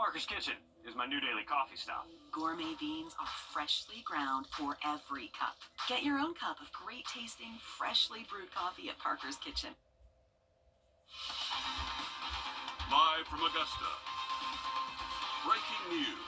Parker's Kitchen is my new daily coffee stop. Gourmet beans are freshly ground for every cup. Get your own cup of great tasting, freshly brewed coffee at Parker's Kitchen. Live from Augusta, breaking news.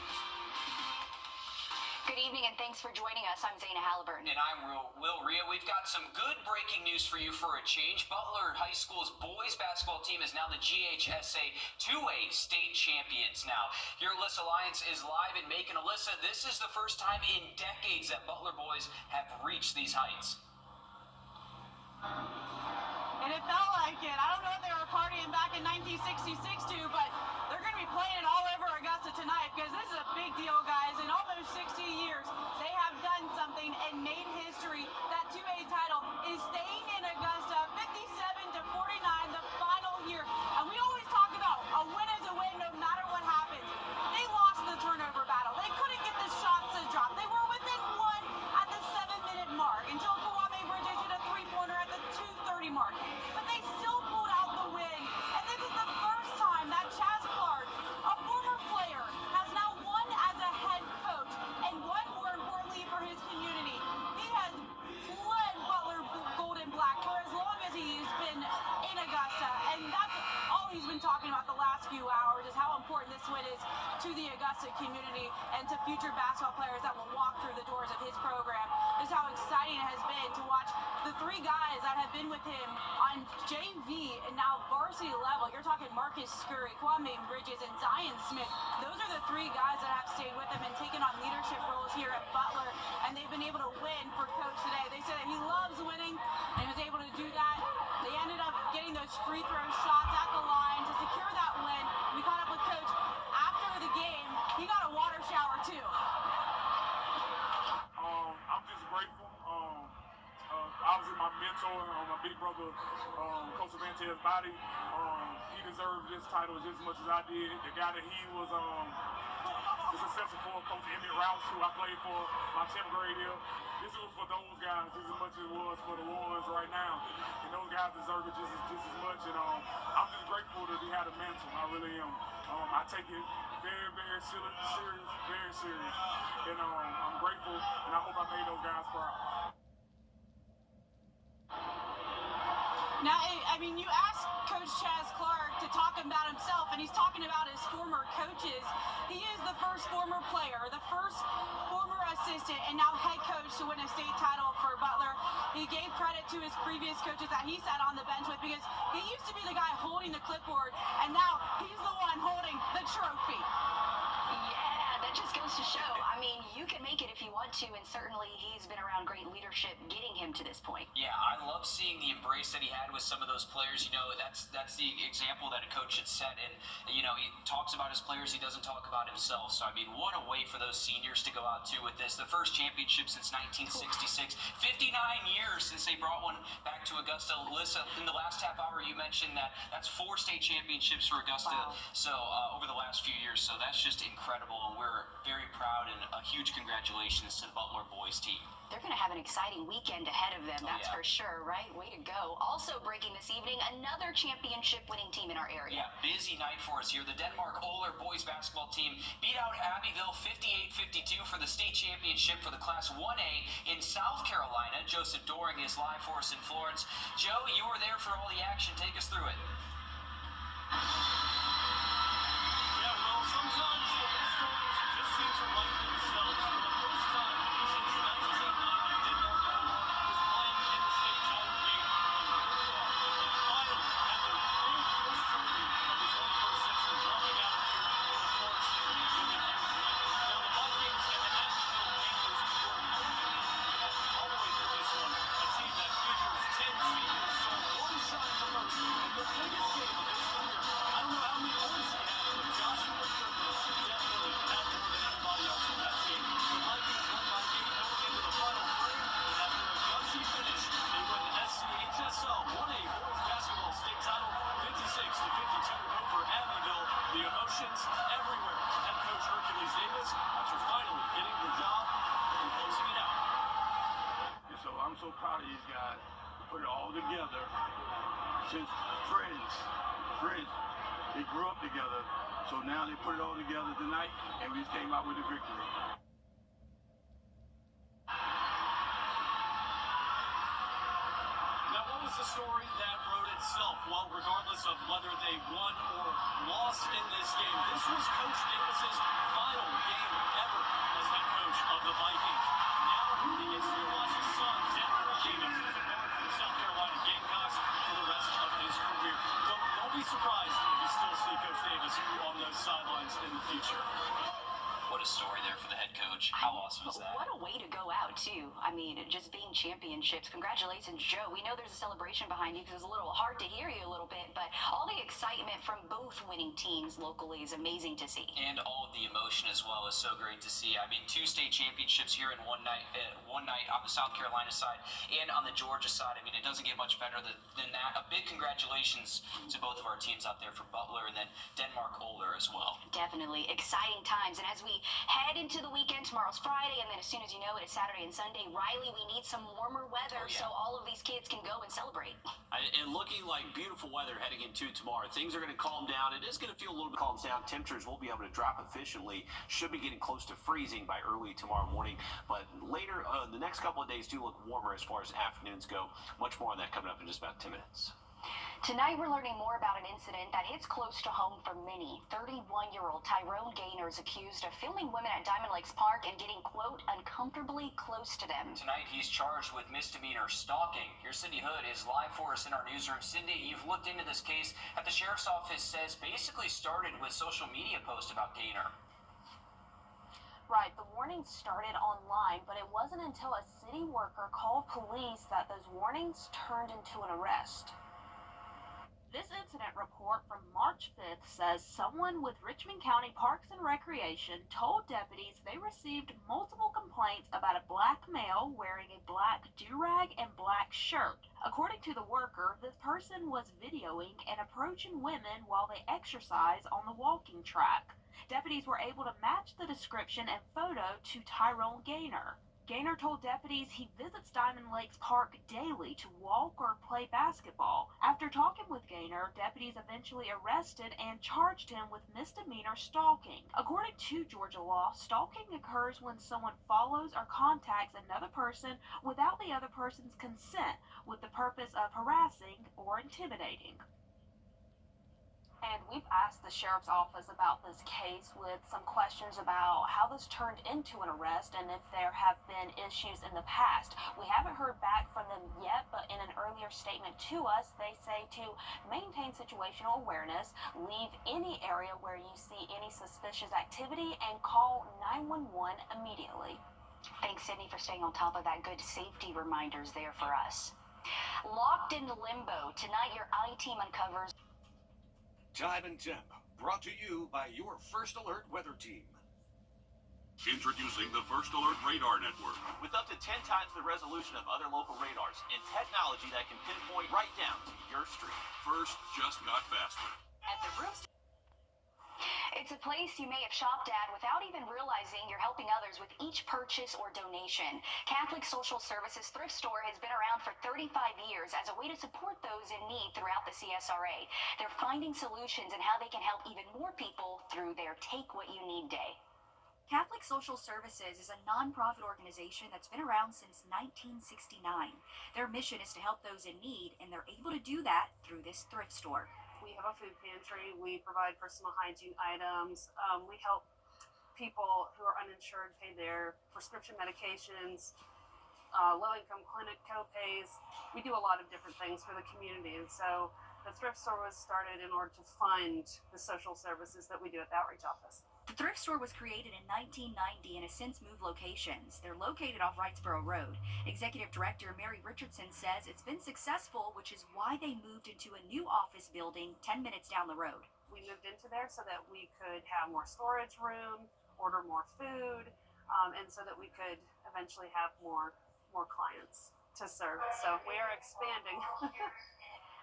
Good evening and thanks for joining us. I'm Zaina Halliburton. And I'm Will Rhea. We've got some good breaking news for you for a change. Butler High School's boys basketball team is now the GHSA 2A state champions now. Your Alyssa Alliance is live in Macon. Alyssa, this is the first time in decades that Butler boys have reached these heights. And it felt like it. I don't know if they were partying back in 1966 too, but they're going to be playing it all over Augusta tonight because this is a big deal, guys. In almost 60 years, they have done something and made history. That 2A title is staying in Augusta, 57-49, the final year. And we always talk about a win is a win no matter what happens. They lost the turnover battle. They couldn't get the shots to drop. They were within one at the 7-minute mark until Kwame Bridges hit a three-pointer at the 2:30 mark. But they still pulled out the win. And this is the first time that Chaz Clark, a former player, has now won as a head coach and won more importantly for his community. He has led Butler Gold and Black for as long as he's been in Augusta. And that's all he's been talking about the last few hours is how important this win is to the Augusta community and to future basketball players that will walk through the doors of his program. Just how exciting it has been to watch the three guys that have been with him on JV and now varsity level. You're talking Marcus Scurry, Kwame Bridges, and Zion Smith. Those are the three guys that have stayed with him and taken on leadership roles here at Butler, and they've been able to win for Coach today. They said that he loves winning, and he was able to do that. They ended up getting those free throw shots at the line to secure that win. We caught up with Coach after the game. He got a water shower, too. I'm just grateful. Obviously, my mentor, my big brother, Coach Avantez Body, he deserved this title just as much as I did. The guy that he was the successor for, Coach Emmett Rouse, who I played for my 10th grade year. This was for those guys just as much as it was for the ones right now. And those guys deserve it just as much. And I'm just grateful that he had a mantle. I really am. I take it very, very serious, very serious. And I'm grateful, and I hope I made those guys proud. Now, I mean, you asked Coach Chaz Clark to talk about himself, and he's talking about his former coaches. He is the first former player, the first former assistant, and now head coach to win a state title for Butler. He gave credit to his previous coaches that he sat on the bench with because he used to be the guy holding the clipboard, and now he's the one holding the trophy. Yeah, that just goes to show. I mean, you can make it if you want to, and certainly he's been around great leadership getting him to this point. Yeah, I love seeing the embrace that he had with some of those players. You know, that's the example that a coach should set. And, you know, he talks about his players. He doesn't talk about himself. So, I mean, what a way for those seniors to go out, too, with this. The first championship since 1966. 59 years since they brought one back to Augusta. Alyssa, in the last half hour, you mentioned that that's 4 state championships for Augusta. Wow. So, over the last few years. So, that's just incredible. And we're very proud, and a huge congratulations to the Butler boys team. They're going to have an exciting weekend ahead of them, that's for sure, right? Way to go. Also breaking this evening, another championship-winning team in our area. Yeah, busy night for us here. The Denmark Oler boys basketball team beat out Abbeville 58-52 for the state championship for the Class 1A in South Carolina. Joseph Doring is live for us in Florence. Joe, you were there for all the action. Take us through it. Yeah, well, sometimes the best stories just seem to write themselves. For the first time since 1990, Denmark Oler was playing in the state title game. And here we are, and finally, after their very first trophy of the 21st century, rolling out here in the Florence Center with a huge win. Now, the Vikings and the Abbeville Anglers were moving in all the way through this one. A team that features 10 seniors, so one shot at the most in the biggest game of his career. I don't know how many points he had, but Joshua Goodman definitely had more than anybody else on that team. The Vikings won by 8 going into the final three, and after a gutsy finish, they win the SCHSL 1A boys basketball state title 56-52 over Abbeville. The emotions everywhere. Head coach Hercules Davis, after finally getting the job and closing it out. And so I'm so proud of these guys. Put it all together since friends. They grew up together. So now they put it all together tonight, and we just came out with a victory. Now, what was the story that wrote itself? Well, regardless of whether they won or lost in this game, this was Coach Davis's final game ever as head coach of the Vikings. Now he gets to watch his son, Zachary Davis, as a guard for the South Carolina Gamecocks for the rest of his career. Don't be surprised if you still see Coach Davis on those sidelines in the future. What a story there for the head coach. How awesome is that? What a way to go out, too. I mean, just being championships. Congratulations, Joe. We know there's a celebration behind you because it's a little hard to hear you a little bit, but all the excitement from both winning teams locally is amazing to see. And all of the emotion as well is so great to see. I mean, 2 state championships here in one night on the South Carolina side and on the Georgia side. I mean, it doesn't get much better than that. A big congratulations to both of our teams out there for Butler and then Denmark Oler as well. Definitely exciting times. And as we head into the weekend, tomorrow's Friday, and then as soon as you know it, it's Saturday and Sunday. Riley, we need some warmer weather so all of these kids can go and celebrate. And looking like beautiful weather heading into tomorrow. Things are going to calm down. It is going to feel a little bit calms down. Temperatures won't be able to drop efficiently. Should be getting close to freezing by early tomorrow morning. But later, the next couple of days do look warmer as far as afternoons go. Much more on that coming up in just about 10 minutes. Tonight, we're learning more about an incident that hits close to home for many. 31-year-old Tyrone Gaynor is accused of filming women at Diamond Lakes Park and getting, quote, uncomfortably close to them. Tonight, he's charged with misdemeanor stalking. Here's Cindy Hood is live for us in our newsroom. Cindy, you've looked into this case that the sheriff's office says basically started with social media posts about Gaynor. Right, the warnings started online, but it wasn't until a city worker called police that those warnings turned into an arrest. This incident report from March 5th says someone with Richmond County Parks and Recreation told deputies they received multiple complaints about a black male wearing a black do-rag and black shirt. According to the worker, this person was videoing and approaching women while they exercise on the walking track. Deputies were able to match the description and photo to Tyrone Gaynor. Gaynor told deputies he visits Diamond Lakes Park daily to walk or play basketball. After talking with Gaynor, deputies eventually arrested and charged him with misdemeanor stalking. According to Georgia law, stalking occurs when someone follows or contacts another person without the other person's consent with the purpose of harassing or intimidating. And we've asked the sheriff's office about this case with some questions about how this turned into an arrest and if there have been issues in the past. We haven't heard back from them yet, but in an earlier statement to us, they say to maintain situational awareness, leave any area where you see any suspicious activity, and call 911 immediately. Thanks, Sydney, for staying on top of that. Good safety reminders there for us. Locked in limbo. Tonight, your I team uncovers Time and Temp, brought to you by your First Alert weather team. Introducing the First Alert Radar Network. With up to 10 times the resolution of other local radars and technology that can pinpoint right down to your street. First just got faster. at the Roost. It's a place you may have shopped at without even realizing you're helping others with each purchase or donation. Catholic Social Services Thrift Store has been around for 35 years as a way to support those in need throughout the CSRA. They're finding solutions and how they can help even more people through their Take What You Need Day. Catholic Social Services is a nonprofit organization that's been around since 1969. Their mission is to help those in need, and they're able to do that through this thrift store. We have a food pantry. We provide personal hygiene items. We help people who are uninsured pay their prescription medications, low-income clinic co-pays. We do a lot of different things for the community. And so the thrift store was started in order to fund the social services that we do at the outreach office. The thrift store was created in 1990 and has since moved locations. They're located off Wrightsboro Road. Executive Director Mary Richardson says it's been successful, which is why they moved into a new office building 10 minutes down the road. We moved into there so that we could have more storage room, order more food, and so that we could eventually have more clients to serve. So we are expanding.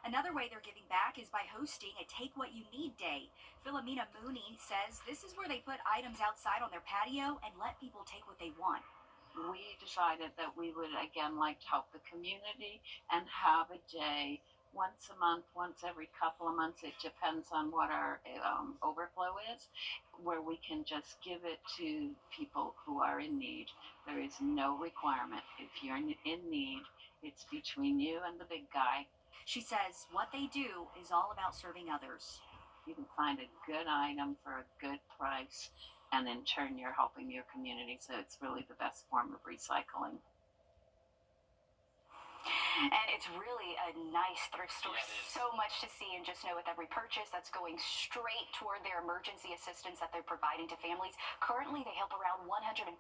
Another way they're giving back is by hosting a Take What You Need Day. Philomena Mooney says this is where they put items outside on their patio and let people take what they want. We decided that we would again like to help the community and have a day once a month, once every couple of months. It depends on what our overflow is, where we can just give it to people who are in need. There is no requirement. If you're in need, it's between you and the big guy. She says what they do is all about serving others. You can find a good item for a good price, and in turn, you're helping your community. So it's really the best form of recycling. And it's really a nice thrift store. Yeah, it is. So much to see, and just know with every purchase that's going straight toward their emergency assistance that they're providing to families. Currently, they help around 150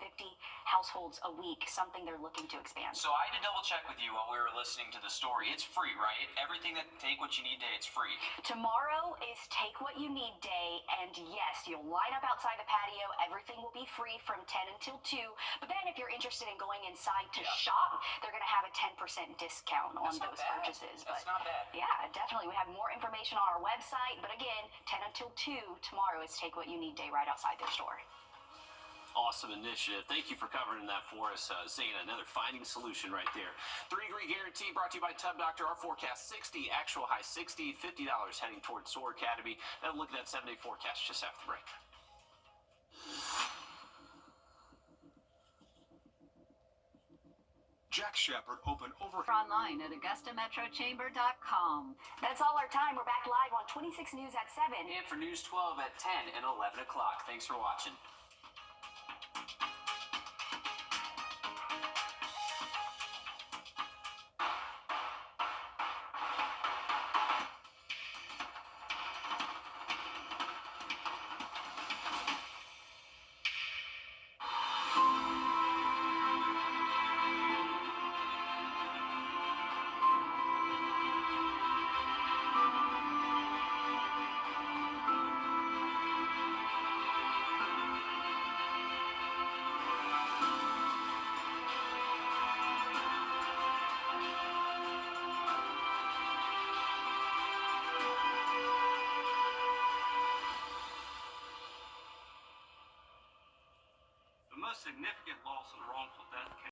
households a week, something they're looking to expand. So I had to double check with you while we were listening to the story. It's free, right? Everything that Take What You Need Day, it's free. Tomorrow is Take What You Need Day, and yes, you'll line up outside the patio. Everything will be free from 10 until 2. But then if you're interested in going inside to shop, they're going to have a 10% discount on those purchases. That's not bad. Yeah, definitely. We have more information on our website. But again, 10 until 2 tomorrow is Take What You Need Day right outside their store. Awesome initiative. Thank you for covering that for us, Zana. Another finding solution right there. 3-degree guarantee brought to you by Tub Doctor. Our forecast 60, actual high 60, $50 heading towards SOAR Academy. Now look at that 7-day forecast just after the break. Jack Shepherd opened over Online at AugustaMetroChamber.com. That's all our time. We're back live on 26 News at 7. And for News 12 at 10 and 11 o'clock. Thanks for watching. The most significant loss of the wrongful death case.